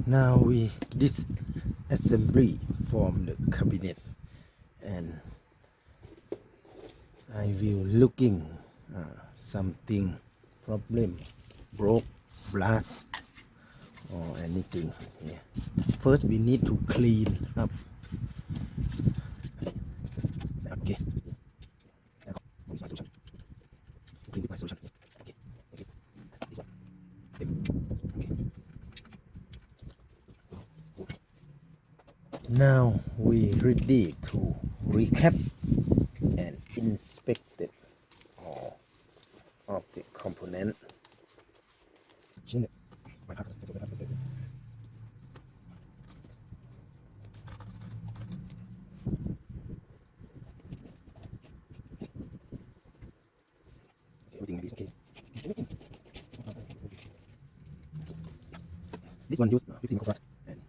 Now we disassembly from the cabinet, and I will looking something problem, broke, blast, or anything. Yeah. First we need to clean up. Okay. Clean my solution. Okay. This one. Okay. Now we ready to recap and inspect it all of the component. Everything is okay. This one used 15 copper and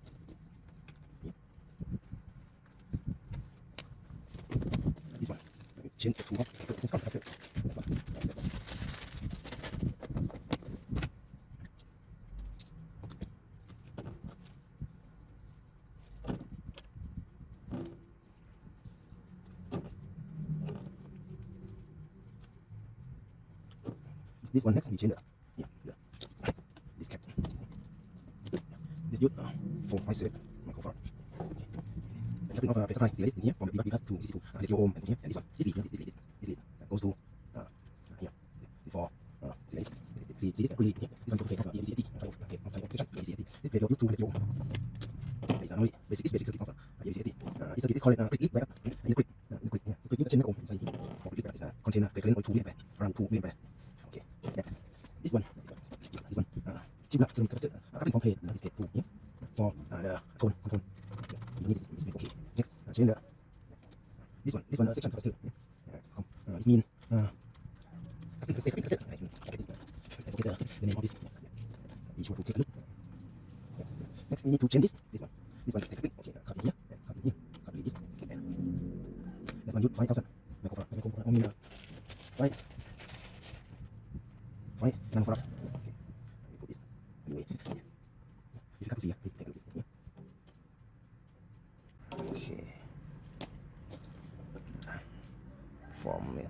this one change the two of this one next we change this cap. This use for isolate microphone. Jumping off the supply series in here from the device to CC2 radio home and here and this one. This lead that goes to here for series. This acrylic here. This one goes to the ECT. Okay, outside of position ECT. This radio to radio. These are only basic circuit of ECT. This circuit is called quick backup. And quick you change the code inside here. For quick backup is container current only 2 milliampere, around 2 milliampere. Okay. This one. Chip up some capacitor coming from plate. This plate 2 here for the phone control. You need this okay. Next, change the this one section capacitor. It means cutting cassette. I forget the name of this. Be sure to take a look. Next, we need to change this one. This one is take a click. Okay, cut in here and cut in here. Cut in this. And this one use 5,000 microfarad. Only 5 nanofarad. Okay, we put this anyway. If you cut to see, please take a look at this here. Okay. Format.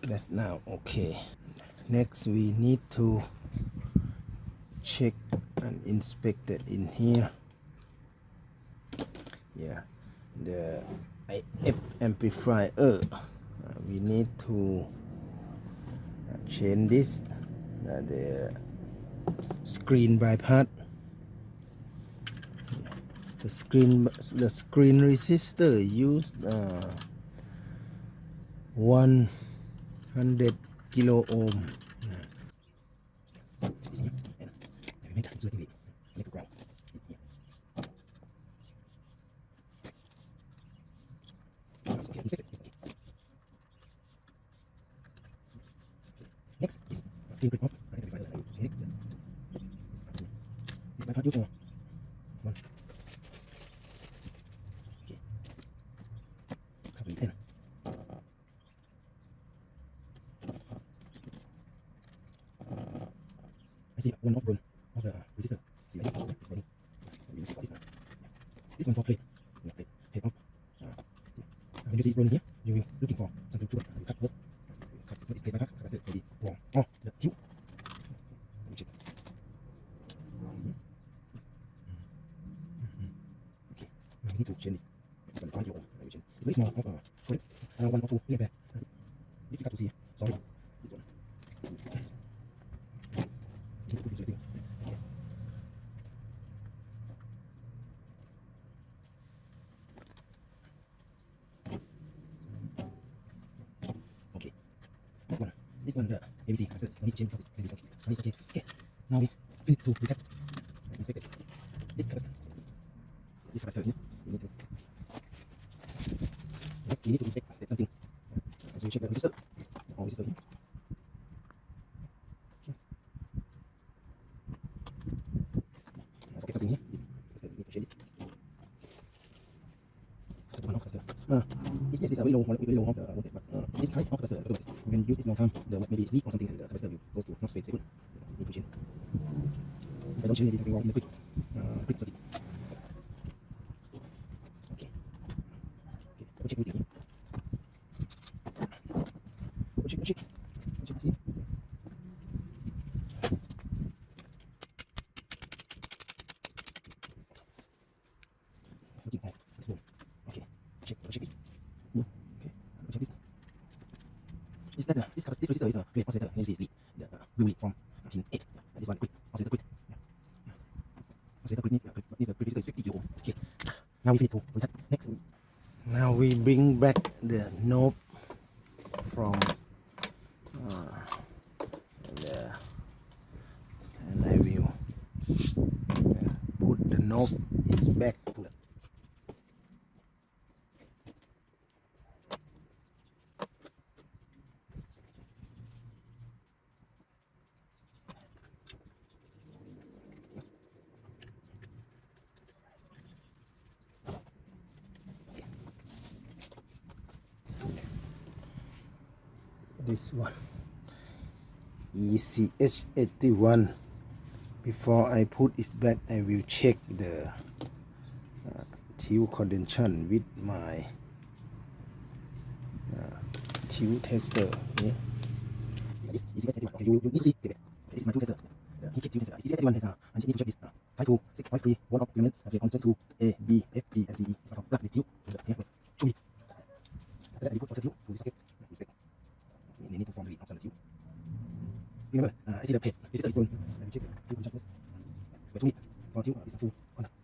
That's now okay. Next we need to check and inspect it in here. Yeah, the IF amplifier. We need to change this. The screen bypass. The screen resistor used 100 kilo ohm. make insulating lid. Connect to ground. Here. Okay, inspect it. Okay. Next is screen print off. I can verify that I will check this my part due for one. Okay. Couple 10. I see one off burn of the resistor. See like this, it's burning. We need to this now. Yeah. This one for plate. Yeah, plate. Head up. When you see it's burning here, you will looking for something to you cut first. Cut this plate by part. That's the wrong. Oh, the tube. Let me check. Okay. We need to change this. It's 5-year-old. Let me change. It's very small. Of correct. 1 or 2 milliampere. Difficult to see. Sorry. This one. Need to put this right thing. Okay. This one, the ABC. I said, no need to change because it's okay. Okay. Now we finish to recap and inspect it. This capacitor. This capacitor here. We need to inspect that something. So we check the resistor. Or resistor here. Okay, something here. This need to change this. This is a very low of the voltage, but this type of capacitor, you can use this long time. The maybe leak or something, and the capacitor will goes to not stable. Need to change. If I don't change, maybe something wrong in the quick circuit. Okay. Double check everything. Double check. Looking at this one. Okay. Check this. Okay. Check this. Is that this resistor is a great oscillator. MC is lead. The blue lead from pin 8. This one grid. Oscillator grid. Oscillator grid needs the resistor is 50 ohm. Okay. Now we finish to recap. Next. Now we bring back the knob from and I will put the knob is back to the this one ECH81. Before I put it back, I will check the tube condension with my tube tester. Okay. This is ECH81. Okay, you need to see. Okay, this is my tube tester. The heat tube tester. ECH81 has I need to check this. Type 2 653 1 of element. Okay, on 2 A B F G and C E. So plug this tube. Here, show me. After that, I put the tube to the socket. Inspect. We need to form the lead outside the tube. Remember, I see the pad. This is the stone. Let me check the tube connection first. Wait 2 minutes for tube is full contact.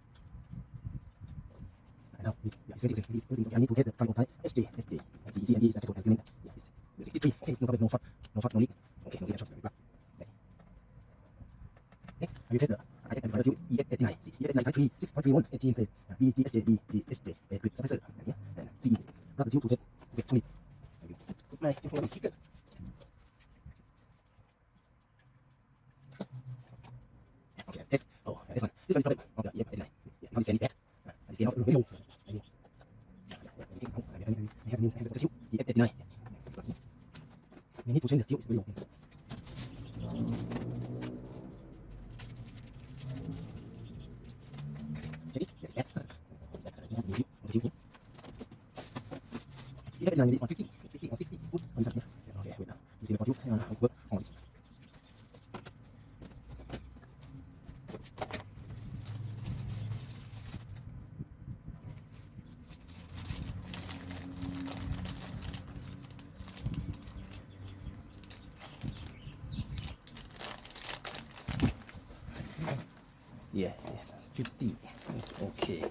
Now, these things I need to test the triangle type SJ, CEC and E is a total element. Yes, the 63 case, no problem, no shot, no leak. Okay, no leak, shot, back. Next, I will test the identifier tube EF89. EF89 type 3, 6.31, 18 plate. BGSJ, BGSJ, grid suppressor. And CE. Plug the tube to test. Wait 2 minutes. I will put my temporary speaker. Okay, test. Oh, this one. This one is problem of the EF89. Yeah, now this can be bad. This can not very low. I have the tube, EF89. We need to change the tube, it's very low. Check this. Yes, bad. The tube here. EF89 is 50 or 60 is good. Okay, wait now. You see the tube, work on this. Yeah, it's 50. It's okay.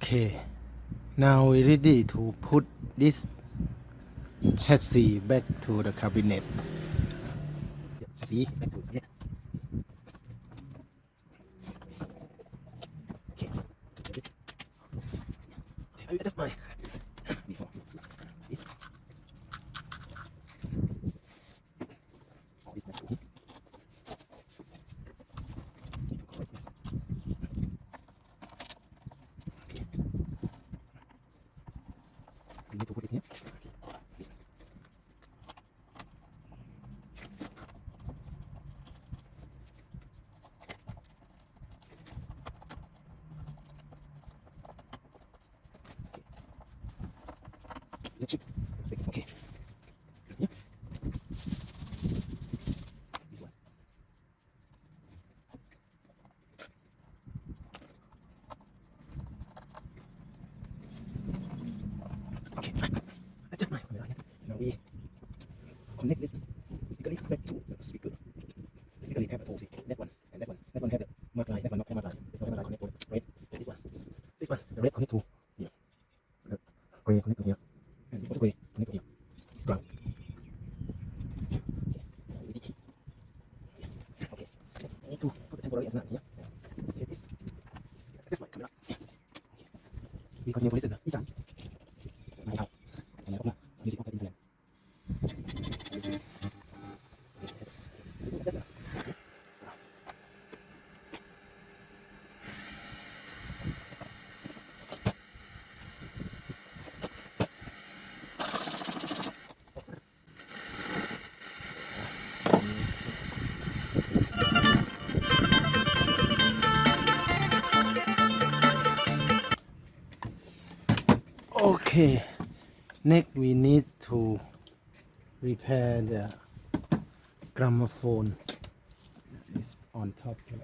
Okay, now we ready to put this chassis back to the cabinet. Yeah, chassis is back to the cabinet. Okay, this. I will adjust my before this. All this next to me. Need to correct this. Okay. We need to put this here. Okay. This. Let's check. Okay. Yeah. This one. Okay. Adjust my camera. Now we connect this speaker back to the speaker. The speaker have a tool. See, that one and that one. That one have the mark line. That one not have mark line. This one have mark line connect to red. This one. This one. The red connect to here. The gray connect to here. And the other gray connect to here. It's ground. Okay. Now we ready. Yeah. Okay. I need to put the temporary antenna here. Okay. This. Adjust my camera. Okay. We continue to listen. Isan. My house. And I open up. Music of the internet. Okay, next we need to repair the gramophone. It's on top here.